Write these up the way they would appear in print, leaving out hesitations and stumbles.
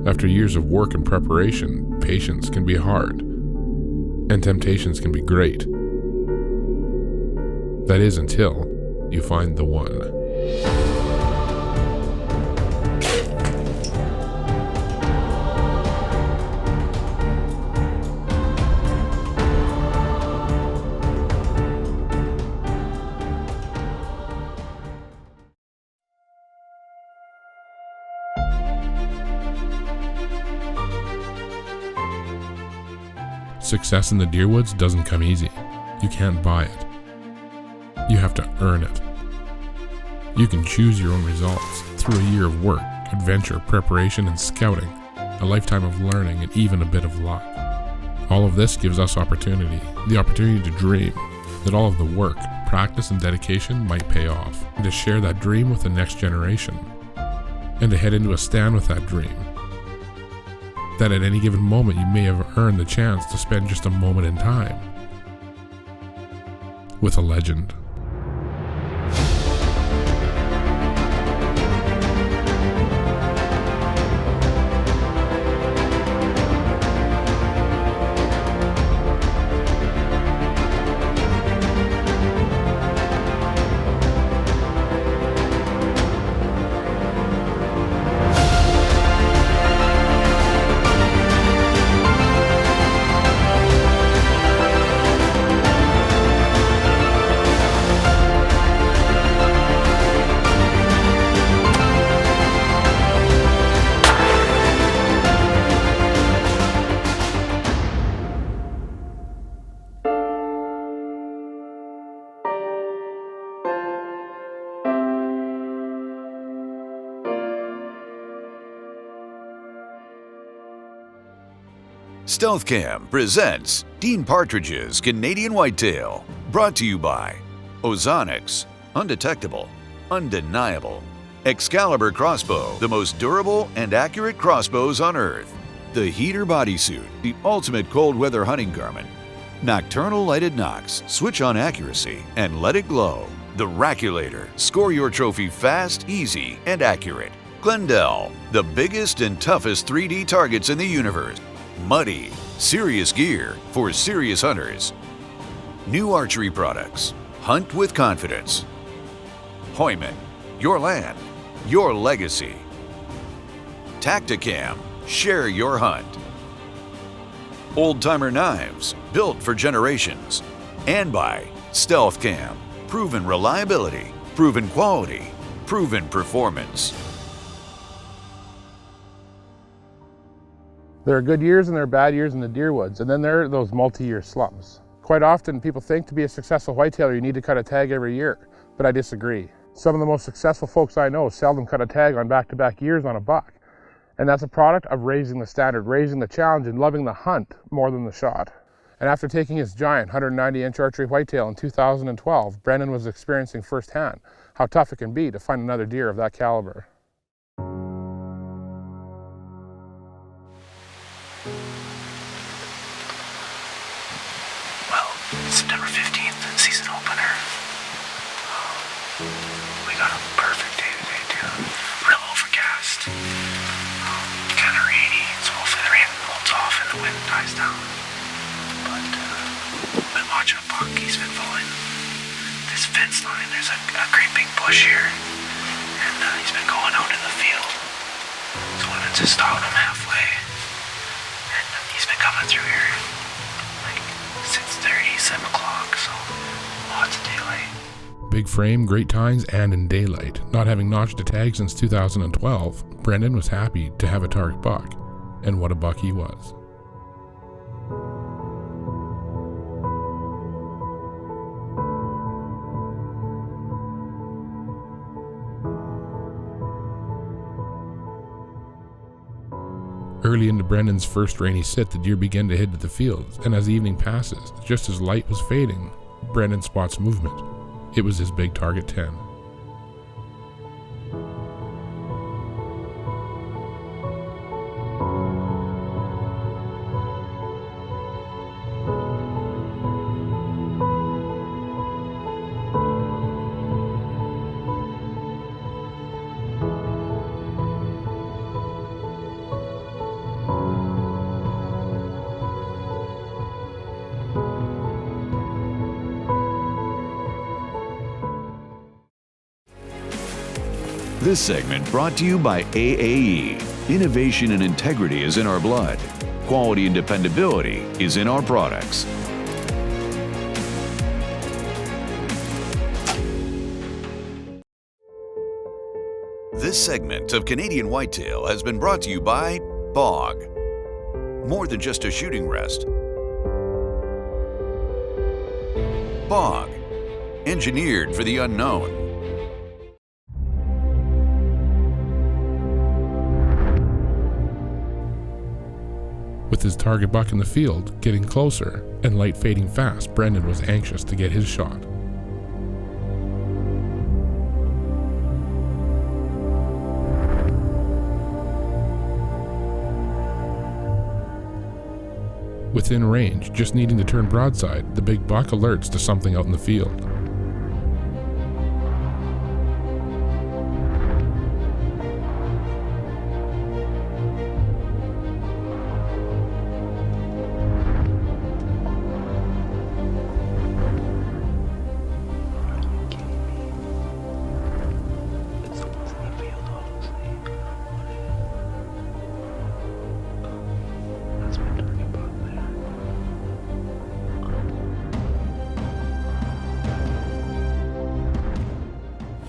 After years of work and preparation, patience can be hard, and temptations can be great. That is until you find the one. Success in the deer woods doesn't come easy. You can't buy it. You have to earn it. You can choose your own results through a year of work, adventure, preparation, and scouting, a lifetime of learning, and even a bit of luck. All of this gives us opportunity, the opportunity to dream that all of the work, practice, and dedication might pay off, and to share that dream with the next generation, and to head into a stand with that dream. That at any given moment you may have earned the chance to spend just a moment in time with a legend. Stealth Cam presents Dean Partridge's Canadian Whitetail, brought to you by Ozonics, undetectable, undeniable. Excalibur Crossbow, the most durable and accurate crossbows on Earth. The Heater Bodysuit, the ultimate cold weather hunting garment. Nocturnal Lighted Nox, switch on accuracy and let it glow. The Raculator, score your trophy fast, easy, and accurate. Glendale, the biggest and toughest 3D targets in the universe. Muddy, serious gear for serious hunters. New archery products, hunt with confidence. Hoyman, your land, your legacy. Tacticam, share your hunt. Old Timer Knives, built for generations. And by Stealth Cam, proven reliability, proven quality, proven performance. There are good years and there are bad years in the deer woods, and then there are those multi-year slumps. Quite often people think to be a successful whitetailer you need to cut a tag every year, but I disagree. Some of the most successful folks I know seldom cut a tag on back-to-back years on a buck. And that's a product of raising the standard, raising the challenge, and loving the hunt more than the shot. And after taking his giant 190-inch archery whitetail in 2012, Brendan was experiencing firsthand how tough it can be to find another deer of that caliber. September 15th, season opener. We got a perfect day today too. Real overcast. Kind of rainy, so hopefully the rain holds off and the wind dies down. But been watching a buck. He's been following this fence line. There's a great big bush here, and he's been going out in the field. So I wanted to stop him halfway, and he's been coming through here. 6:30, 7 o'clock, so lots of daylight. Big frame, great tines, and in daylight. Not having notched a tag since 2012, Brendan was happy to have a target buck, and what a buck he was. Early into Brendan's first rainy sit, the deer began to head to the fields, and as the evening passes, just as light was fading, Brendan spots movement. It was his big target 10. This segment brought to you by AAE. Innovation and integrity is in our blood. Quality and dependability is in our products. This segment of Canadian Whitetail has been brought to you by Bog. More than just a shooting rest. Bog, engineered for the unknown. With his target buck in the field, getting closer, and light fading fast, Brendan was anxious to get his shot. Within range, just needing to turn broadside, the big buck alerts to something out in the field.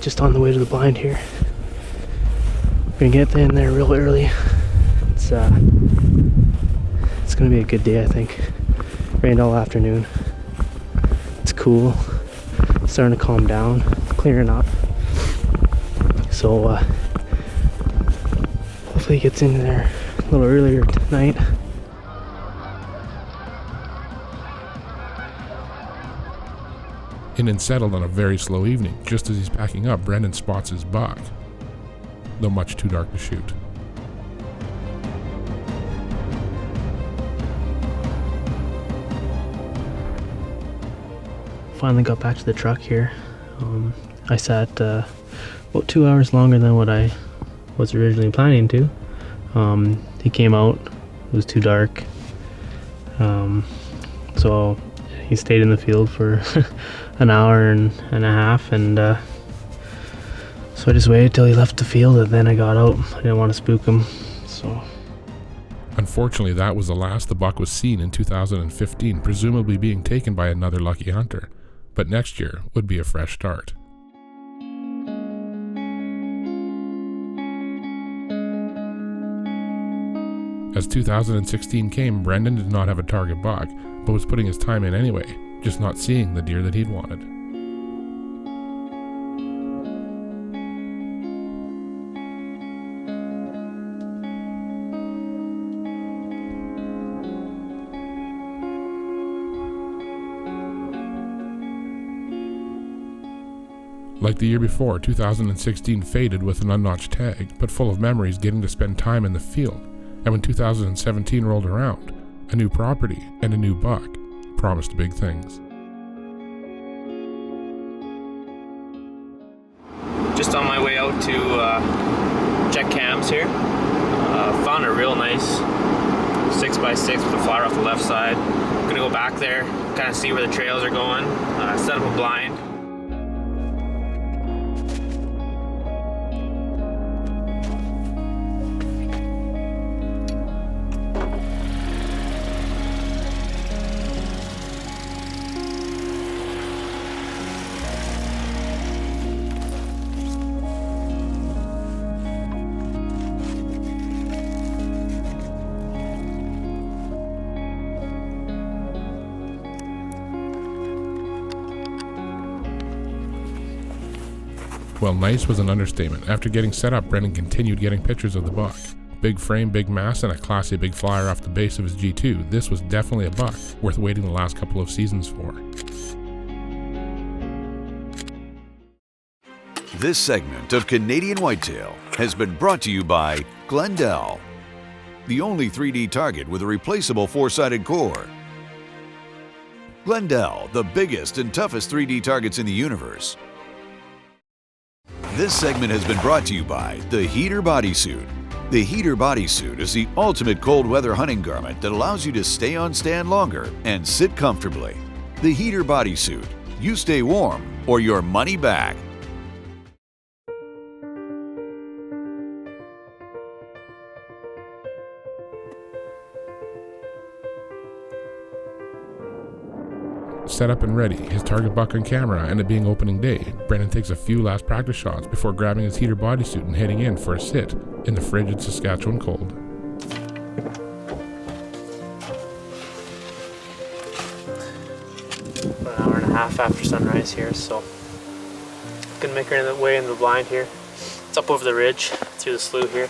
Just on the way to the blind here. We're gonna get in there real early. It's gonna be a good day, I think. Rained all afternoon. It's cool. It's starting to calm down, clearing up. So hopefully it gets in there a little earlier tonight. In and settled on a very slow evening. Just as he's packing up, Brendan spots his buck, though much too dark to shoot. Finally got back to the truck here. I sat about 2 hours longer than what I was originally planning to. He came out, it was too dark. So he stayed in the field for an hour and a half, and so I just waited till he left the field, and then I got out. I didn't want to spook him, so. Unfortunately, that was the last the buck was seen in 2015, presumably being taken by another lucky hunter. But next year would be a fresh start. As 2016 came, Brendan did not have a target buck, but was putting his time in anyway, just not seeing the deer that he'd wanted. Like the year before, 2016 faded with an unnotched tag, but full of memories getting to spend time in the field. And when 2017 rolled around, a new property and a new buck promised big things. Just on my way out to check cams here. Found a real nice 6x6 with a flyer off the left side. Gonna go back there, kind of see where the trails are going, set up a blind. Well, nice was an understatement. After getting set up, Brendan continued getting pictures of the buck. Big frame, big mass, and a classy big flyer off the base of his G2. This was definitely a buck, worth waiting the last couple of seasons for. This segment of Canadian Whitetail has been brought to you by Glendale, the only 3D target with a replaceable 4-sided core. Glendale, the biggest and toughest 3D targets in the universe. This segment has been brought to you by the Heater Bodysuit. The Heater Bodysuit is the ultimate cold weather hunting garment that allows you to stay on stand longer and sit comfortably. The Heater Bodysuit. You stay warm or your money back. set up and ready, his target buck on camera, and it being opening day, Brendan takes a few last practice shots before grabbing his heater bodysuit and heading in for a sit in the frigid Saskatchewan cold. About an hour and a half after sunrise here, so gonna make our way in the blind here. It's up over the ridge through the slough here.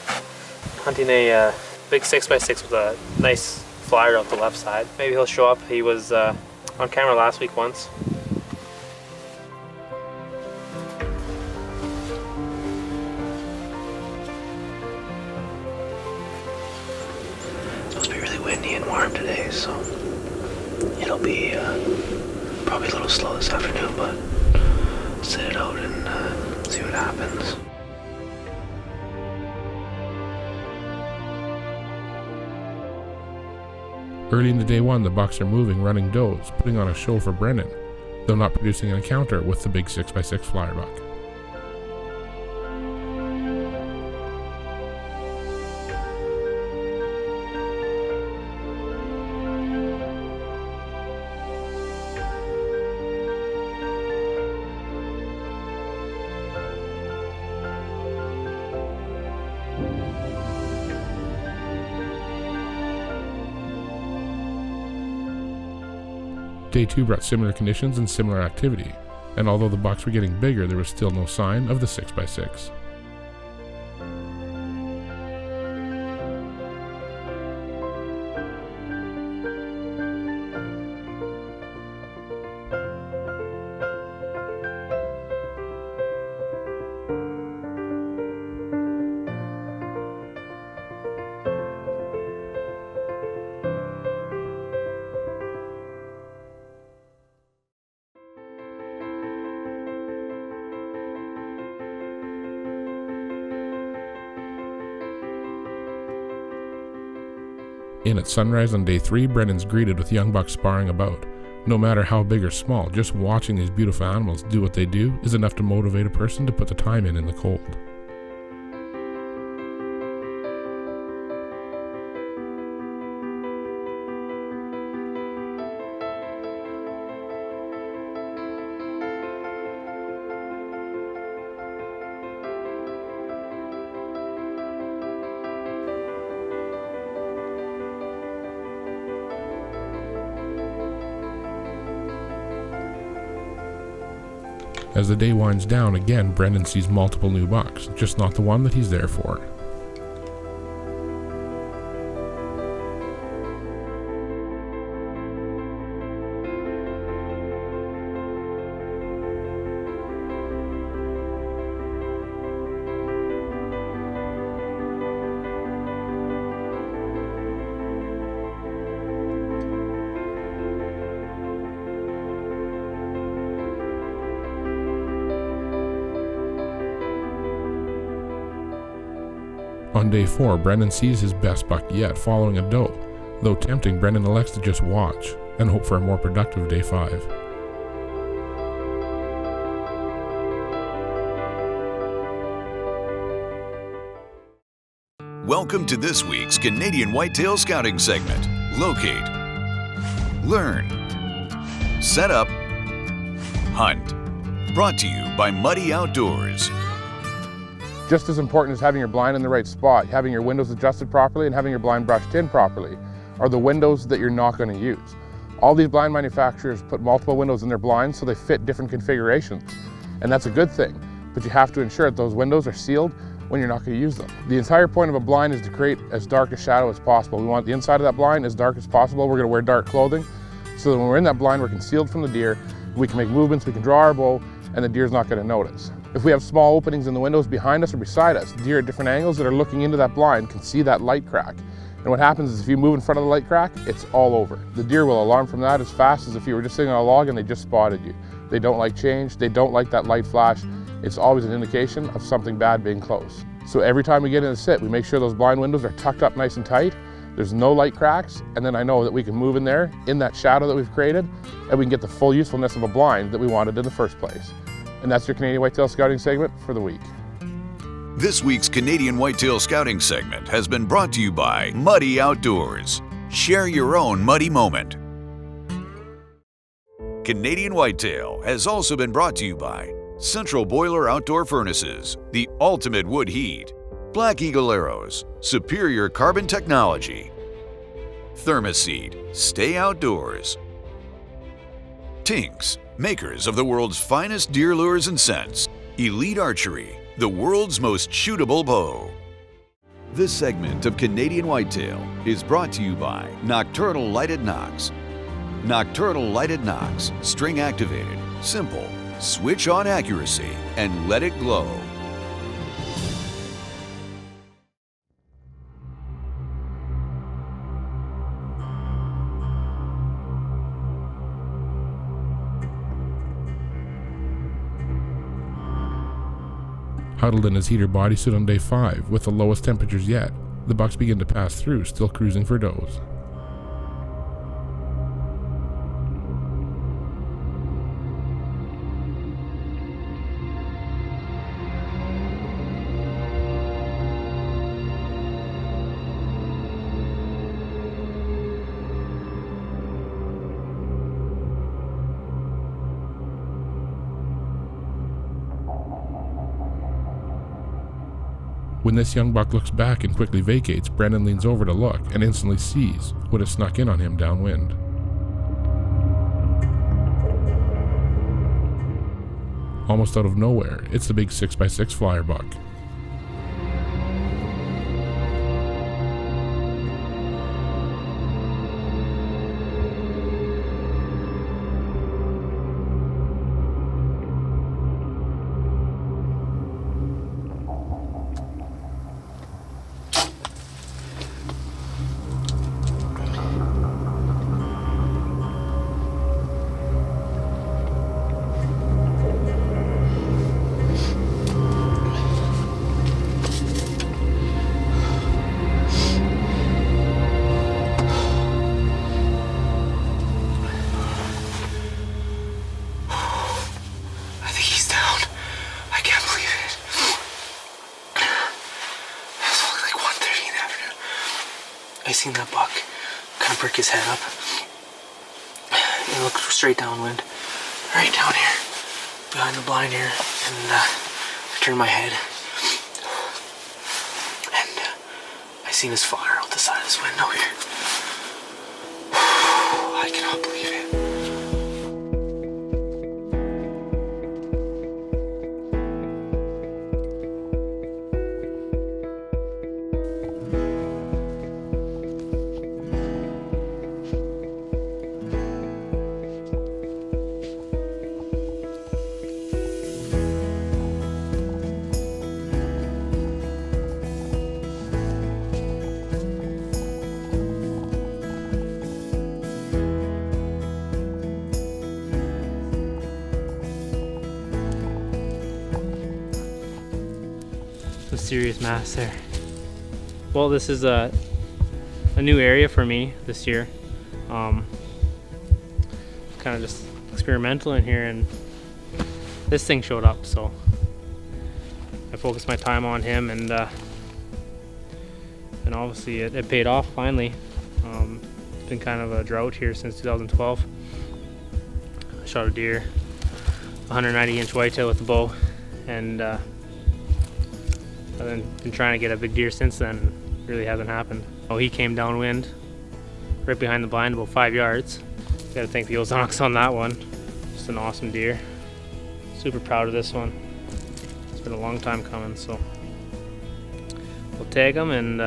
Hunting a big 6x6 with a nice flyer out the left side. Maybe he'll show up. He was on camera last week once. It's supposed to be really windy and warm today, so it'll be probably a little slow this afternoon, but sit it out and see what happens. Early in the day one, the bucks are moving, running does, putting on a show for Brendan, though not producing an encounter with the big 6x6 flyer buck. Day 2 brought similar conditions and similar activity, and although the bucks were getting bigger, there was still no sign of the 6x6. In at sunrise on day 3, Brendan's greeted with young bucks sparring about. No matter how big or small, just watching these beautiful animals do what they do is enough to motivate a person to put the time in the cold. As the day winds down, again, Brendan sees multiple new bucks, just not the one that he's there for. On day 4, Brendan sees his best buck yet, following a doe. Though tempting, Brendan elects to just watch and hope for a more productive day 5. Welcome to this week's Canadian Whitetail Scouting segment. Locate, learn, set up, hunt. Brought to you by Muddy Outdoors. Just as important as having your blind in the right spot, having your windows adjusted properly and having your blind brushed in properly are the windows that you're not going to use. All these blind manufacturers put multiple windows in their blinds so they fit different configurations. And that's a good thing, but you have to ensure that those windows are sealed when you're not going to use them. The entire point of a blind is to create as dark a shadow as possible. We want the inside of that blind as dark as possible. We're going to wear dark clothing so that when we're in that blind, we're concealed from the deer. We can make movements, we can draw our bow, and the deer's not going to notice. If we have small openings in the windows behind us or beside us, deer at different angles that are looking into that blind can see that light crack. And what happens is if you move in front of the light crack, it's all over. The deer will alarm from that as fast as if you were just sitting on a log and they just spotted you. They don't like change, they don't like that light flash. It's always an indication of something bad being close. So every time we get in a sit, we make sure those blind windows are tucked up nice and tight. There's no light cracks, and then I know that we can move in there, in that shadow that we've created, and we can get the full usefulness of a blind that we wanted in the first place. And that's your Canadian Whitetail Scouting segment for the week. This week's Canadian Whitetail Scouting segment has been brought to you by Muddy Outdoors. Share your own muddy moment. Canadian Whitetail has also been brought to you by Central Boiler Outdoor Furnaces, the ultimate wood heat, Black Eagle Arrows, superior carbon technology, Thermoseed, stay outdoors, Tinks, makers of the world's finest deer lures and scents, Elite Archery, the world's most shootable bow. This segment of Canadian Whitetail is brought to you by Nocturnal Lighted Nocks. Nocturnal Lighted Nocks, string activated, simple, switch on accuracy, and let it glow. Huddled in his heater bodysuit on day 5 with the lowest temperatures yet, the bucks begin to pass through, still cruising for does. When this young buck looks back and quickly vacates, Brandon leans over to look and instantly sees what has snuck in on him downwind. Almost out of nowhere, it's the big 6x6 flyer buck. I seen that buck kind of perk his head up and look straight downwind, right down here, behind the blind here, and I turned my head, and I seen his fire out the side of his window here. I cannot believe it. Serious mass there. Well, this is a new area for me this year. Kind of just experimental in here, and this thing showed up, so I focused my time on him, and obviously it paid off finally. It's been kind of a drought here since 2012. I shot a deer, 190-inch whitetail with the bow, and I've been trying to get a big deer since then, and really hasn't happened. Oh, he came downwind, right behind the blind, about 5 yards. Gotta thank the Ozonics on that one. Just an awesome deer. Super proud of this one. It's been a long time coming, so we'll tag him and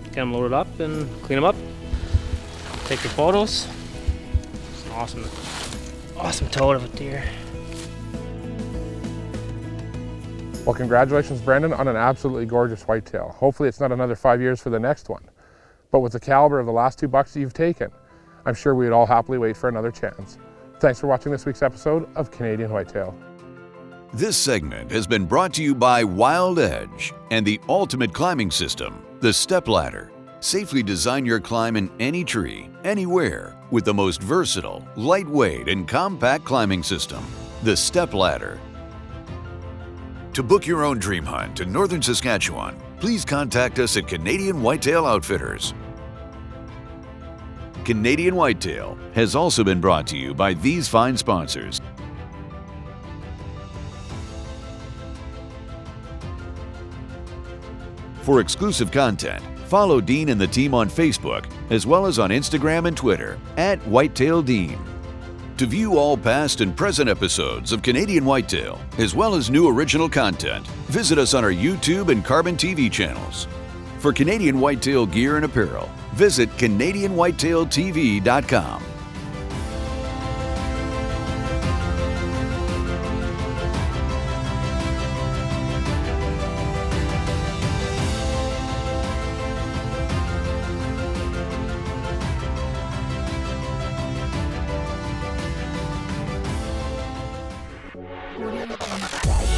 get him loaded up and clean him up. Take your photos. It's an awesome toad of a deer. Well, congratulations, Brandon, on an absolutely gorgeous whitetail. Hopefully it's not another 5 years for the next one. But with the caliber of the last 2 bucks that you've taken, I'm sure we'd all happily wait for another chance. Thanks for watching this week's episode of Canadian Whitetail. This segment has been brought to you by Wild Edge and the ultimate climbing system, the Step Ladder. Safely design your climb in any tree, anywhere, with the most versatile, lightweight, and compact climbing system, the Step Ladder. To book your own dream hunt in northern Saskatchewan, please contact us at Canadian Whitetail Outfitters. Canadian Whitetail has also been brought to you by these fine sponsors. For exclusive content, follow Dean and the team on Facebook, as well as on Instagram and Twitter @WhitetailDean. To view all past and present episodes of Canadian Whitetail, as well as new original content, visit us on our YouTube and Carbon TV channels. For Canadian Whitetail gear and apparel, visit CanadianWhitetailTV.com. Audio